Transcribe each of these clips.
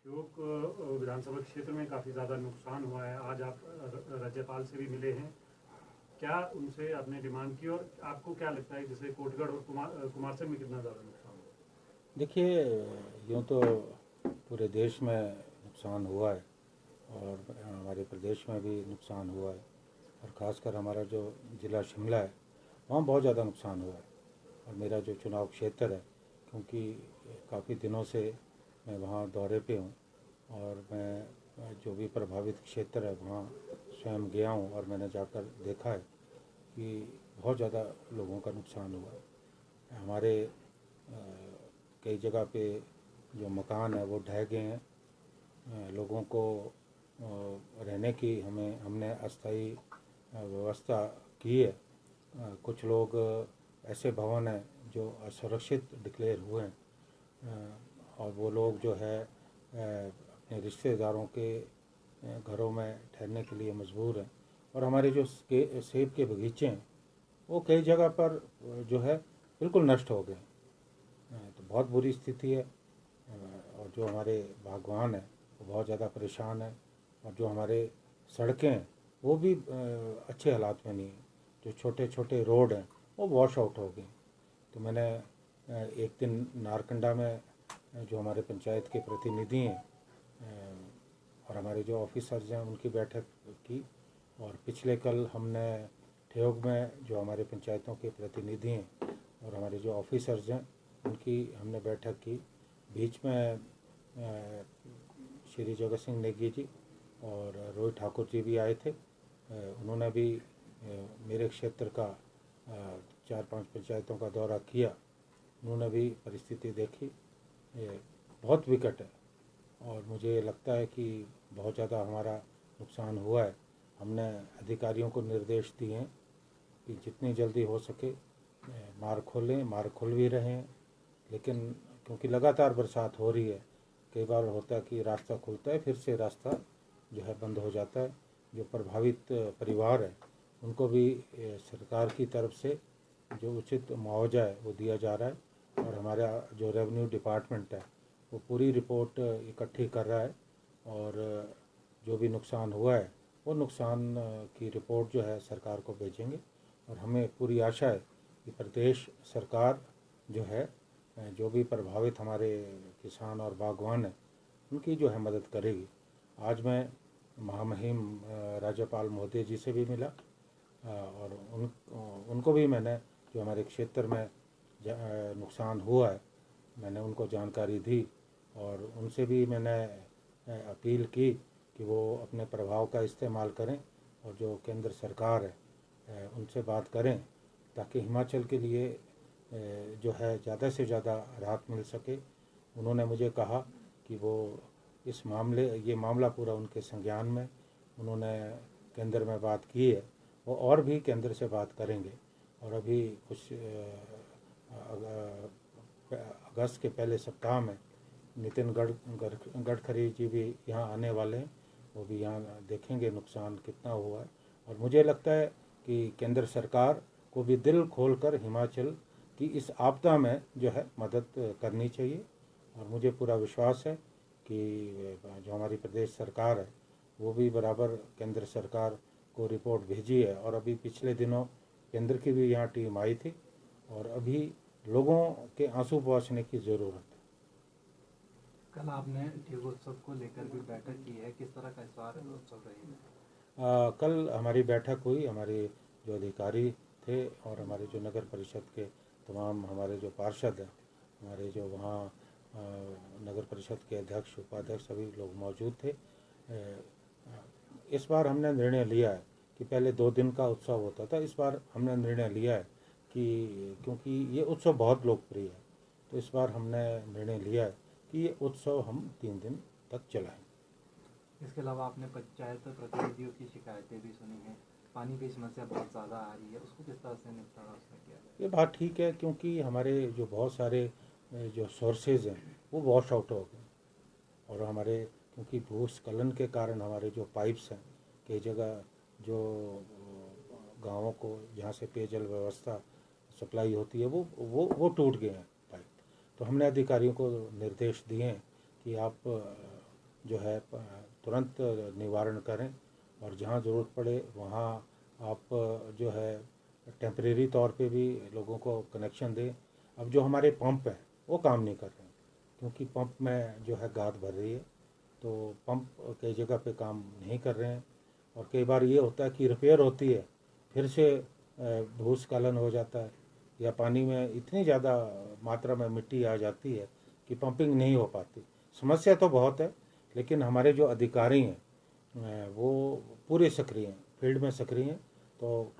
ठियोग विधानसभा क्षेत्र में काफ़ी ज़्यादा नुकसान हुआ है। आज आप राज्यपाल से भी मिले हैं, क्या उनसे आपने डिमांड की और आपको क्या लगता है जैसे कोटगढ़ और कुमारसर में कितना ज़्यादा नुकसान हुआ? देखिए, यूँ तो पूरे देश में नुकसान हुआ है और हमारे प्रदेश में भी नुकसान हुआ है, और ख़ासकर हमारा जो ज़िला शिमला है वहाँ बहुत ज़्यादा नुकसान हुआ है। और मेरा जो चुनाव क्षेत्र है, क्योंकि काफ़ी दिनों से मैं वहाँ दौरे पे हूँ और मैं जो भी प्रभावित क्षेत्र है वहाँ स्वयं गया हूँ और मैंने जाकर देखा है कि बहुत ज़्यादा लोगों का नुकसान हुआ है। हमारे कई जगह पे जो मकान है वो ढह गए हैं। लोगों को रहने की हमने अस्थायी व्यवस्था की है। कुछ लोग ऐसे भवन हैं जो असुरक्षित डिक्लेयर हुए हैं, और वो लोग जो है अपने रिश्तेदारों के घरों में ठहरने के लिए मजबूर हैं। और हमारे जो सेब के बगीचे हैं वो कई जगह पर जो है बिल्कुल नष्ट हो गए। तो बहुत बुरी स्थिति है। और जो हमारे बागवान हैं वो बहुत ज़्यादा परेशान हैं, और जो हमारे सड़कें हैं वो भी अच्छे हालात में नहीं हैं। जो छोटे छोटे रोड हैं वो वॉश आउट हो गए। तो मैंने एक दिन नारकंडा में जो हमारे पंचायत के प्रतिनिधि हैं और हमारे जो ऑफिसर्स हैं उनकी बैठक की, और पिछले कल हमने ठियोग में जो हमारे पंचायतों के प्रतिनिधि हैं और हमारे जो ऑफिसर्स हैं उनकी हमने बैठक की। बीच में श्री जगत सिंह नेगी जी और रोहित ठाकुर जी भी आए थे। उन्होंने भी मेरे क्षेत्र का 4-5 पंचायतों का दौरा किया। उन्होंने भी परिस्थिति देखी, ये बहुत विकट है और मुझे लगता है कि बहुत ज़्यादा हमारा नुकसान हुआ है। हमने अधिकारियों को निर्देश दिए हैं कि जितनी जल्दी हो सके मार्ग खोलें। मार्ग खुल भी रहे हैं, लेकिन क्योंकि लगातार बरसात हो रही है, कई बार होता है कि रास्ता खुलता है फिर से रास्ता जो है बंद हो जाता है। जो प्रभावित परिवार है उनको भी सरकार की तरफ से जो उचित मुआवजा है वो दिया जा रहा है, और हमारा जो रेवेन्यू डिपार्टमेंट है वो पूरी रिपोर्ट इकट्ठी कर रहा है, और जो भी नुकसान हुआ है वो नुकसान की रिपोर्ट जो है सरकार को भेजेंगे। और हमें पूरी आशा है कि प्रदेश सरकार जो है जो भी प्रभावित हमारे किसान और बागवान हैं उनकी जो है मदद करेगी। आज मैं महामहिम राज्यपाल महोदय जी से भी मिला, और उनको भी मैंने जो हमारे क्षेत्र में नुकसान हुआ है मैंने उनको जानकारी दी, और उनसे भी मैंने अपील की कि वो अपने प्रभाव का इस्तेमाल करें और जो केंद्र सरकार है उनसे बात करें, ताकि हिमाचल के लिए जो है ज़्यादा से ज़्यादा राहत मिल सके। उन्होंने मुझे कहा कि वो ये मामला पूरा उनके संज्ञान में, उन्होंने केंद्र में बात की है, वो और भी केंद्र से बात करेंगे। और अभी कुछ अगस्त के पहले सप्ताह में नितिन गडकरी जी भी यहाँ आने वाले हैं। वो भी यहाँ देखेंगे नुकसान कितना हुआ है। और मुझे लगता है कि केंद्र सरकार को भी दिल खोलकर हिमाचल की इस आपदा में जो है मदद करनी चाहिए। और मुझे पूरा विश्वास है कि जो हमारी प्रदेश सरकार है वो भी बराबर केंद्र सरकार को रिपोर्ट भेजी है, और अभी पिछले दिनों केंद्र की भी यहाँ टीम आई थी, और अभी लोगों के आंसू पोंछने की ज़रूरत है। कल आपने ठियोग उत्सव को लेकर भी बैठक की है, किस तरह का इस बार उत्सव रहेगा? कल हमारी बैठक हुई। हमारे जो अधिकारी थे और हमारे जो नगर परिषद के तमाम हमारे जो पार्षद हैं, हमारे जो वहाँ नगर परिषद के अध्यक्ष उपाध्यक्ष सभी लोग मौजूद थे। इस बार हमने निर्णय लिया है कि पहले 2 दिन का उत्सव होता था, इस बार हमने निर्णय लिया है कि क्योंकि ये उत्सव बहुत लोकप्रिय है, तो इस बार हमने निर्णय लिया है कि ये उत्सव हम 3 दिन तक चलाएं। इसके अलावा आपने पंचायत प्रतिनिधियों की शिकायतें भी सुनी हैं, पानी की समस्या बहुत ज़्यादा आ रही है, उसको किस तरह से निपटारा उसमें किया जाए? ये बात ठीक है, क्योंकि हमारे जो बहुत सारे जो सोर्सेज हैं वो वॉश आउट हो गए, और हमारे क्योंकि भूस्खलन के कारण हमारे जो पाइप्स हैं कई जगह जो गांवों को जहाँ से पेयजल व्यवस्था सप्लाई होती है वो टूट गए हैं पाइप। तो हमने अधिकारियों को निर्देश दिए हैं कि आप जो है तुरंत निवारण करें, और जहाँ ज़रूरत पड़े वहाँ आप जो है टेम्परेरी तौर पे भी लोगों को कनेक्शन दें। अब जो हमारे पंप हैं वो काम नहीं कर रहे हैं, क्योंकि पंप में जो है गाद भर रही है, तो पंप कई जगह पे काम नहीं कर रहे हैं। और कई बार ये होता है कि रिपेयर होती है, फिर से भूस्खलन हो जाता है, या पानी में इतनी ज़्यादा मात्रा में मिट्टी आ जाती है कि पंपिंग नहीं हो पाती। समस्या तो बहुत है, लेकिन हमारे जो अधिकारी हैं वो पूरे सक्रिय हैं, फील्ड में सक्रिय हैं। तो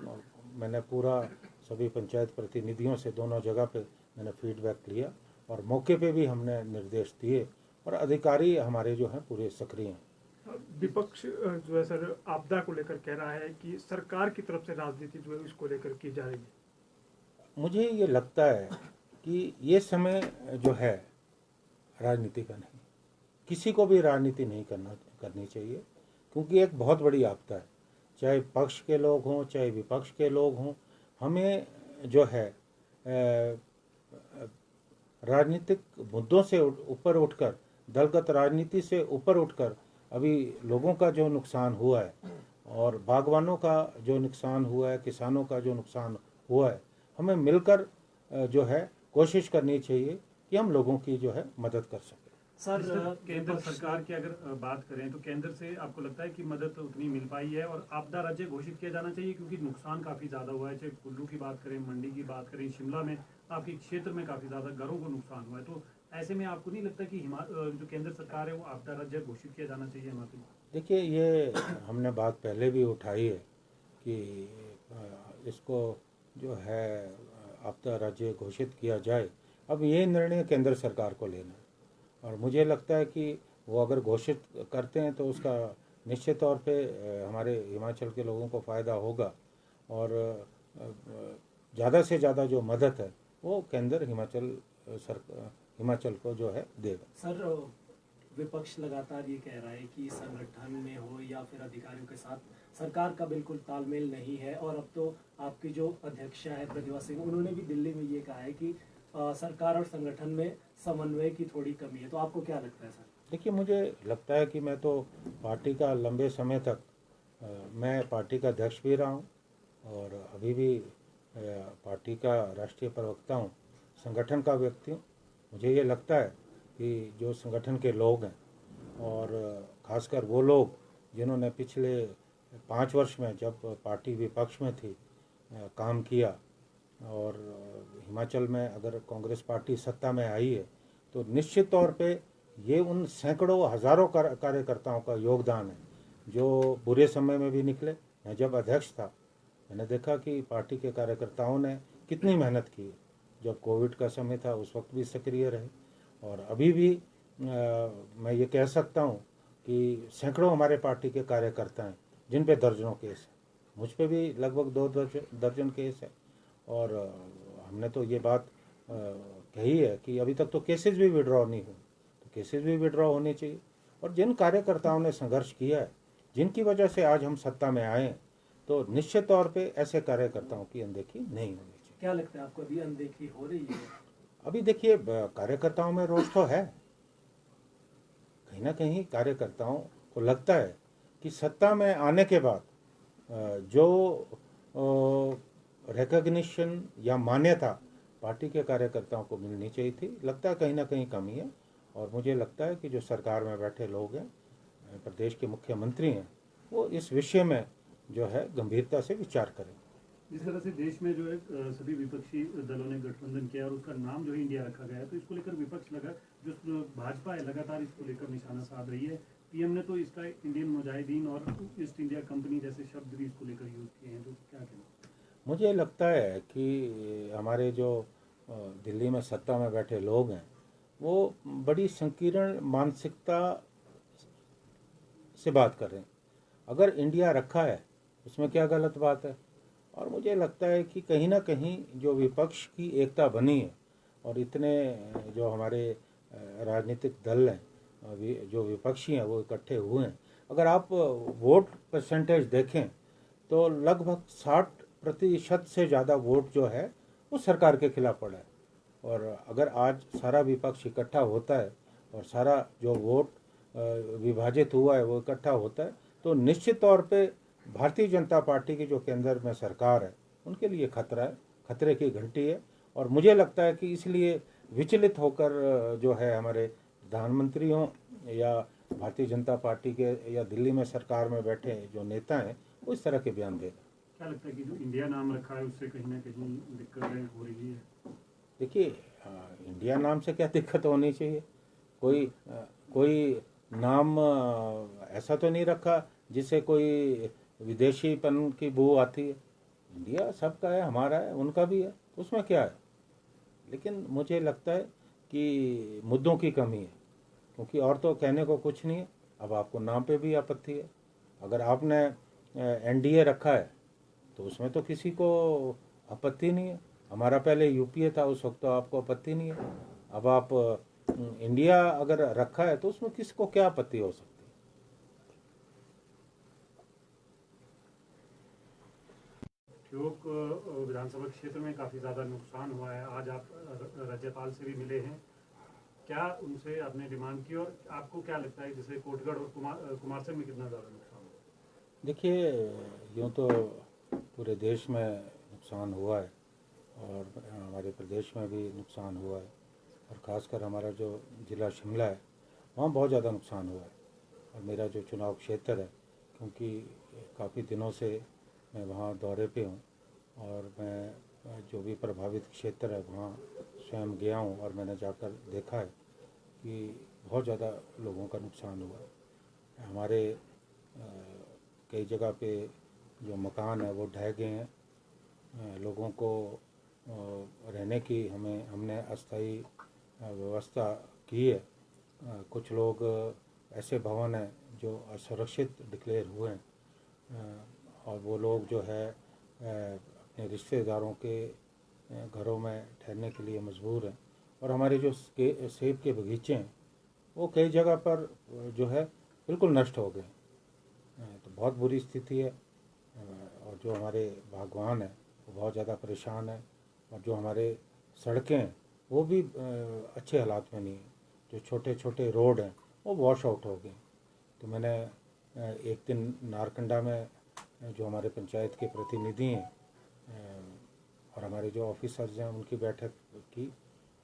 मैंने पूरा सभी पंचायत प्रतिनिधियों से दोनों जगह पे मैंने फीडबैक लिया, और मौके पे भी हमने निर्देश दिए, और अधिकारी हमारे जो हैं पूरे सक्रिय हैं। विपक्ष जो है सर आपदा को लेकर कह रहा है कि सरकार की तरफ से राजनीति जो है इसको लेकर की जा रही है। मुझे ये लगता है कि ये समय जो है राजनीति का नहीं, किसी को भी राजनीति नहीं करनी चाहिए, क्योंकि एक बहुत बड़ी आपदा है। चाहे पक्ष के लोग हों चाहे विपक्ष के लोग हों, हमें जो है राजनीतिक मुद्दों से ऊपर उठकर, दलगत राजनीति से ऊपर उठकर अभी लोगों का जो नुकसान हुआ है, और बागवानों का जो नुकसान हुआ है, किसानों का जो नुकसान हुआ है, हमें मिलकर जो है कोशिश करनी चाहिए कि हम लोगों की जो है मदद कर सकें। सर, केंद्र सरकार की अगर बात करें तो केंद्र से आपको लगता है कि मदद उतनी मिल पाई है, और आपदा राज्य घोषित किया जाना चाहिए, क्योंकि नुकसान काफ़ी ज़्यादा हुआ है। चाहे कुल्लू की बात करें, मंडी की बात करें, शिमला में आपके क्षेत्र में काफ़ी ज़्यादा घरों को नुकसान हुआ है, तो ऐसे में आपको नहीं लगता कि जो केंद्र सरकार है वो आपदा राज्य घोषित किया जाना चाहिए हिमाचल? देखिए, ये हमने बात पहले भी उठाई है कि इसको जो है आपदा राज्य घोषित किया जाए। अब ये निर्णय केंद्र सरकार को लेना है, और मुझे लगता है कि वो अगर घोषित करते हैं तो उसका निश्चित तौर पे हमारे हिमाचल के लोगों को फ़ायदा होगा, और ज़्यादा से ज़्यादा जो मदद है वो केंद्र हिमाचल को जो है देगा। सर, विपक्ष लगातार ये कह रहा है कि संगठन में हो या फिर अधिकारियों के साथ सरकार का बिल्कुल तालमेल नहीं है, और अब तो आपकी जो अध्यक्षा है प्रतिभा सिंह, उन्होंने भी दिल्ली में ये कहा है कि सरकार और संगठन में समन्वय की थोड़ी कमी है। तो आपको क्या लगता है सर? देखिए, मुझे लगता है कि मैं तो पार्टी का लंबे समय तक मैं पार्टी का अध्यक्ष भी रहा हूँ, और अभी भी पार्टी का राष्ट्रीय प्रवक्ता हूँ, संगठन का व्यक्ति हूँ। मुझे ये लगता है कि जो संगठन के लोग हैं, और ख़ासकर वो लोग जिन्होंने पिछले 5 वर्ष में जब पार्टी विपक्ष में थी काम किया, और हिमाचल में अगर कांग्रेस पार्टी सत्ता में आई है तो निश्चित तौर पे ये उन सैकड़ों हज़ारों कार्यकर्ताओं का योगदान है जो बुरे समय में भी निकले। मैं जब अध्यक्ष था मैंने देखा कि पार्टी के कार्यकर्ताओं ने कितनी मेहनत की। जब कोविड का समय था उस वक्त भी सक्रिय रहे, और अभी भी मैं ये कह सकता हूँ कि सैकड़ों हमारे पार्टी के कार्यकर्ता हैं जिन पे दर्जनों केस है। मुझ पे भी लगभग 2 दर्जन केस है, और हमने तो ये बात कही है कि अभी तक तो केसेस भी विड्रॉ नहीं हुए, तो केसेस भी विड्रॉ होने चाहिए। और जिन कार्यकर्ताओं ने संघर्ष किया है, जिनकी वजह से आज हम सत्ता में आए, तो निश्चित तौर पे ऐसे कार्यकर्ताओं की अनदेखी नहीं होनी चाहिए। क्या लगता है आपको, अभी अनदेखी हो रही है? अभी देखिए, कार्यकर्ताओं में रोष तो है, कहीं ना कहीं कार्यकर्ताओं को लगता है कि सत्ता में आने के बाद जो रिकॉग्निशन या मान्यता पार्टी के कार्यकर्ताओं को मिलनी चाहिए थी, लगता है कहीं ना कहीं कमी है। और मुझे लगता है कि जो सरकार में बैठे लोग हैं, प्रदेश के मुख्यमंत्री हैं, वो इस विषय में जो है गंभीरता से विचार करें। जिस तरह से देश में जो है सभी विपक्षी दलों ने गठबंधन किया और उसका नाम जो है इंडिया रखा गया है, तो इसको लेकर विपक्ष लगा जो भाजपा है लगातार इसको लेकर निशाना साध रही है। पीएम ने तो इसका इंडियन मुजाहिदीन और ईस्ट इंडिया कंपनी जैसे शब्द भी इसको लेकर यूज किए हैं, तो क्या कहना? मुझे लगता है कि हमारे जो दिल्ली में सत्ता में बैठे लोग हैं वो बड़ी संकीर्ण मानसिकता से बात कर रहे हैं। अगर इंडिया रखा है उसमें क्या गलत बात है? और मुझे लगता है कि कहीं ना कहीं जो विपक्ष की एकता बनी है, और इतने जो हमारे राजनीतिक दल हैं जो विपक्षी हैं वो इकट्ठे हुए हैं, अगर आप वोट परसेंटेज देखें तो लगभग 60% से ज़्यादा वोट जो है वो सरकार के खिलाफ पड़ा है। और अगर आज सारा विपक्ष इकट्ठा होता है और सारा जो वोट विभाजित हुआ है वो इकट्ठा होता है तो निश्चित तौर पे भारतीय जनता पार्टी की जो केंद्र में सरकार है उनके लिए खतरा है, खतरे की घंटी है। और मुझे लगता है कि इसलिए विचलित होकर जो है हमारे प्रधानमंत्री हों या भारतीय जनता पार्टी के या दिल्ली में सरकार में बैठे जो नेता हैं वो इस तरह के बयान दे रहे हैं। क्या लगता है कि जो इंडिया नाम रखा है उससे कहीं ना कहीं दिक्कतें हो रही है? देखिए इंडिया नाम से क्या दिक्कत होनी चाहिए? कोई नाम ऐसा तो नहीं रखा जिससे कोई विदेशीपन की बू आती है। इंडिया सबका है, हमारा है, उनका भी है, तो उसमें क्या है? लेकिन मुझे लगता है कि मुद्दों की कमी है, क्योंकि और तो कहने को कुछ नहीं है। अब आपको नाम पे भी आपत्ति है। अगर आपने एनडीए रखा है तो उसमें तो किसी को आपत्ति नहीं है। हमारा पहले यूपीए था, उस वक्त तो आपको आपत्ति नहीं है। अब आप इंडिया अगर रखा है तो उसमें किसको क्या आपत्ति हो सकती है? ठियोग विधानसभा क्षेत्र में काफ़ी ज़्यादा नुकसान हुआ है। आज आप राज्यपाल से भी मिले हैं, क्या उनसे आपने डिमांड की और आपको क्या लगता है जैसे कोटगढ़ और कुमारसैन में कितना ज़्यादा नुकसान हुआ? देखिए यूँ तो पूरे देश में नुकसान हुआ है और हमारे प्रदेश में भी नुकसान हुआ है, और ख़ासकर हमारा जो ज़िला शिमला है वहाँ बहुत ज़्यादा नुकसान हुआ है। और मेरा जो चुनाव क्षेत्र है, क्योंकि काफ़ी दिनों से मैं वहाँ दौरे पे हूँ और मैं जो भी प्रभावित क्षेत्र है वहाँ स्वयं गया हूँ और मैंने जाकर देखा है कि बहुत ज़्यादा लोगों का नुकसान हुआ है। हमारे कई जगह पे जो मकान है वो ढह गए हैं। लोगों को रहने की हमने अस्थायी व्यवस्था की है। कुछ लोग ऐसे भवन हैं जो असुरक्षित डिक्लेयर हुए हैं और वो लोग जो है अपने रिश्तेदारों के घरों में ठहरने के लिए मजबूर हैं। और हमारे जो सेब के बगीचे हैं वो कई जगह पर जो है बिल्कुल नष्ट हो गए। तो बहुत बुरी स्थिति है। और जो हमारे बागवान हैं वो बहुत ज़्यादा परेशान है। और जो हमारे सड़कें हैं वो भी अच्छे हालात में नहीं है। जो छोटे छोटे रोड हैं वो वॉश आउट हो गए। तो मैंने एक दिन नारकंडा में जो हमारे पंचायत के प्रतिनिधि हैं और हमारे जो ऑफिसर्स हैं उनकी बैठक की,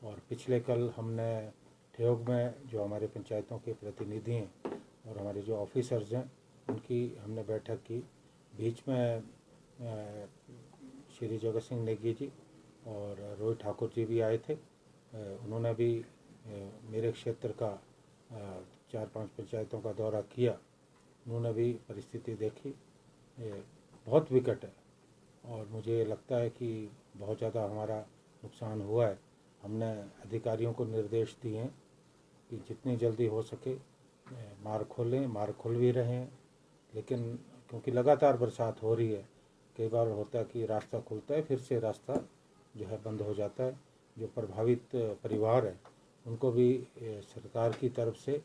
और पिछले कल हमने ठियोग में जो हमारे पंचायतों के प्रतिनिधि हैं और हमारे जो ऑफिसर्स हैं उनकी हमने बैठक की। बीच में श्री जगत सिंह नेगी जी और रोहित ठाकुर जी भी आए थे। उन्होंने भी मेरे क्षेत्र का 4-5 पंचायतों का दौरा किया। उन्होंने भी परिस्थिति देखी, बहुत विकट है और मुझे लगता है कि बहुत ज़्यादा हमारा नुकसान हुआ है। हमने अधिकारियों को निर्देश दिए हैं कि जितनी जल्दी हो सके मार्ग खोलें, मार्ग खुल भी रहे हैं, लेकिन क्योंकि लगातार बरसात हो रही है, कई बार होता है कि रास्ता खुलता है फिर से रास्ता जो है बंद हो जाता है। जो प्रभावित परिवार है उनको भी सरकार की तरफ से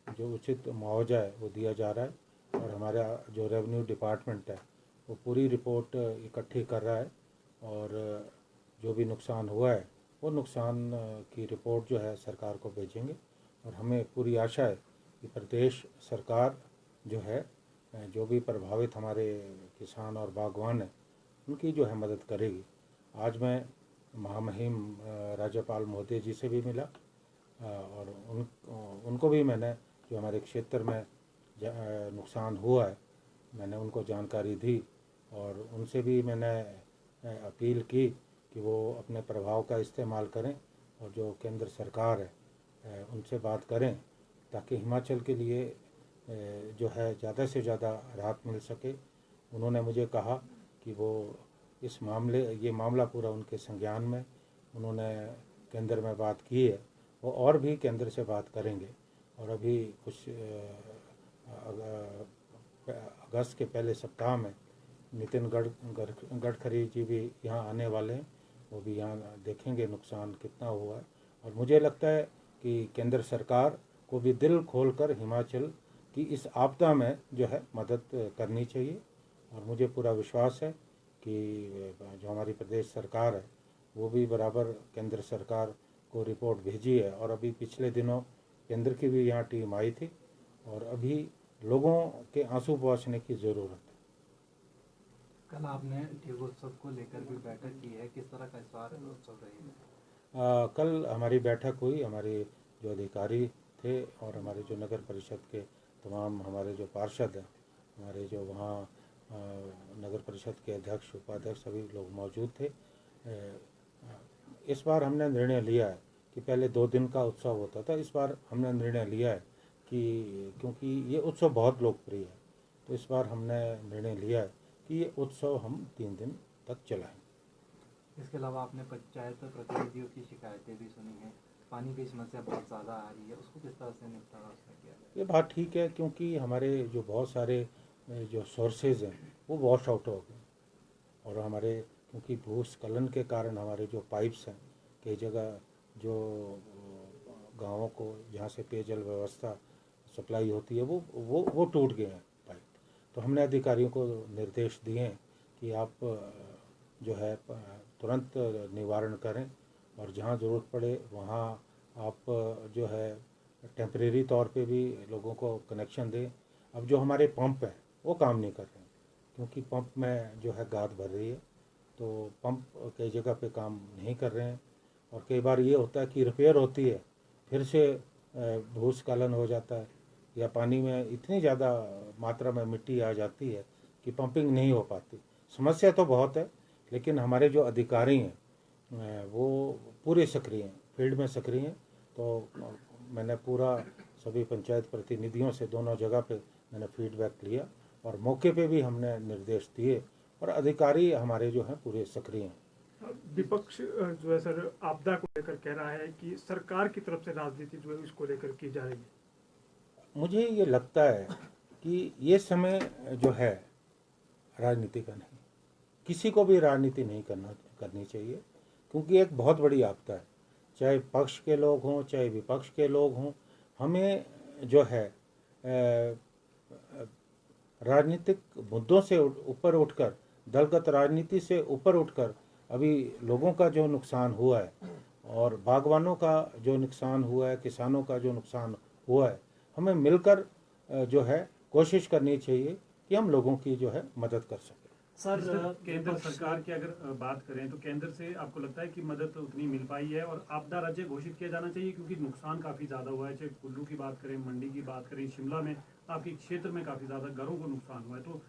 जो उचित मुआवजा है वो दिया जा रहा है। और हमारा जो रेवेन्यू डिपार्टमेंट है वो पूरी रिपोर्ट इकट्ठी कर रहा है और जो भी नुकसान हुआ है वो नुकसान की रिपोर्ट जो है सरकार को भेजेंगे। और हमें पूरी आशा है कि प्रदेश सरकार जो है जो भी प्रभावित हमारे किसान और बागवान हैं उनकी जो है मदद करेगी। आज मैं महामहिम राज्यपाल महोदय जी से भी मिला और उनको भी मैंने जो हमारे क्षेत्र में नुकसान हुआ है मैंने उनको जानकारी दी और उनसे भी मैंने अपील की कि वो अपने प्रभाव का इस्तेमाल करें और जो केंद्र सरकार है उनसे बात करें ताकि हिमाचल के लिए जो है ज़्यादा से ज़्यादा राहत मिल सके। उन्होंने मुझे कहा कि वो ये मामला पूरा उनके संज्ञान में, उन्होंने केंद्र में बात की है, वो और भी केंद्र से बात करेंगे। और अभी कुछ अगस्त के पहले सप्ताह में नितिन गडकरी जी भी यहाँ आने वाले हैं, वो भी यहाँ देखेंगे नुकसान कितना हुआ है। और मुझे लगता है कि केंद्र सरकार को भी दिल खोलकर हिमाचल की इस आपदा में जो है मदद करनी चाहिए। और मुझे पूरा विश्वास है कि जो हमारी प्रदेश सरकार है वो भी बराबर केंद्र सरकार को रिपोर्ट भेजी है। और अभी पिछले दिनों केंद्र की भी यहाँ टीम आई थी और अभी लोगों के आंसू पोंछने की ज़रूरत है। कल आपने दीपोत्सव को लेकर भी बैठक की है, किस तरह का इस बार उत्सव रहेगा? कल हमारी बैठक हुई, हमारे जो अधिकारी थे और हमारे जो नगर परिषद के तमाम हमारे जो पार्षद हैं, हमारे जो वहाँ नगर परिषद के अध्यक्ष उपाध्यक्ष सभी लोग मौजूद थे। इस बार हमने निर्णय लिया है कि पहले 2 दिन का उत्सव होता था, इस बार हमने निर्णय लिया है कि क्योंकि ये उत्सव बहुत लोकप्रिय है, तो इस बार हमने निर्णय लिया है कि ये उत्सव हम 3 दिन तक चलाएं। इसके अलावा आपने पंचायत प्रतिनिधियों की शिकायतें भी सुनी हैं, पानी की समस्या बहुत ज़्यादा आ रही है, उसको किस तरह से निपटारा उसमें किया जाए? ये बात ठीक है, क्योंकि हमारे जो बहुत सारे जो सोर्सेज हैं वो वॉश आउट हो गए, और हमारे क्योंकि भूस्खलन के कारण हमारे जो पाइप्स हैं कई जगह जो गांवों को जहाँ से पेयजल व्यवस्था सप्लाई होती है वो टूट गए हैं पाइप। तो हमने अधिकारियों को निर्देश दिए हैं कि आप जो है तुरंत निवारण करें, और जहाँ ज़रूरत पड़े वहाँ आप जो है टेम्परेरी तौर पे भी लोगों को कनेक्शन दें। अब जो हमारे पंप हैं वो काम नहीं कर रहे हैं, क्योंकि पंप में जो है गाद भर रही है, तो पंप कई जगह पे काम नहीं कर रहे हैं। और कई बार ये होता है कि रिपेयर होती है, फिर से भूस्खलन हो जाता है, या पानी में इतनी ज़्यादा मात्रा में मिट्टी आ जाती है कि पंपिंग नहीं हो पाती। समस्या तो बहुत है, लेकिन हमारे जो अधिकारी हैं वो पूरे सक्रिय हैं, फील्ड में सक्रिय हैं। तो मैंने पूरा सभी पंचायत प्रतिनिधियों से दोनों जगह पे मैंने फीडबैक लिया, और मौके पे भी हमने निर्देश दिए, और अधिकारी हमारे जो हैं पूरे सक्रिय हैं। विपक्ष जो है सर आपदा को लेकर कह रहा है कि सरकार की तरफ से राजनीति जो है उसको लेकर की जा रही है। मुझे ये लगता है कि ये समय जो है राजनीति का नहीं, किसी को भी राजनीति नहीं करनी चाहिए, क्योंकि एक बहुत बड़ी आपदा है। चाहे पक्ष के लोग हों चाहे विपक्ष के लोग हों, हमें जो है राजनीतिक मुद्दों से ऊपर उठकर, दलगत राजनीति से ऊपर उठकर अभी लोगों का जो नुकसान हुआ है और बागवानों का जो नुकसान हुआ है, किसानों का जो नुकसान हुआ है, हमें मिलकर जो है कोशिश करनी चाहिए कि हम लोगों की जो है मदद कर सकें। सर केंद्र सरकार की अगर बात करें तो केंद्र से आपको लगता है कि मदद उतनी मिल पाई है, और आपदा राज्य घोषित किया जाना चाहिए, क्योंकि नुकसान काफ़ी ज़्यादा हुआ है। चाहे कुल्लू की बात करें, मंडी की बात करें, शिमला में आपके क्षेत्र में काफ़ी ज़्यादा घरों को नुकसान हुआ है, तो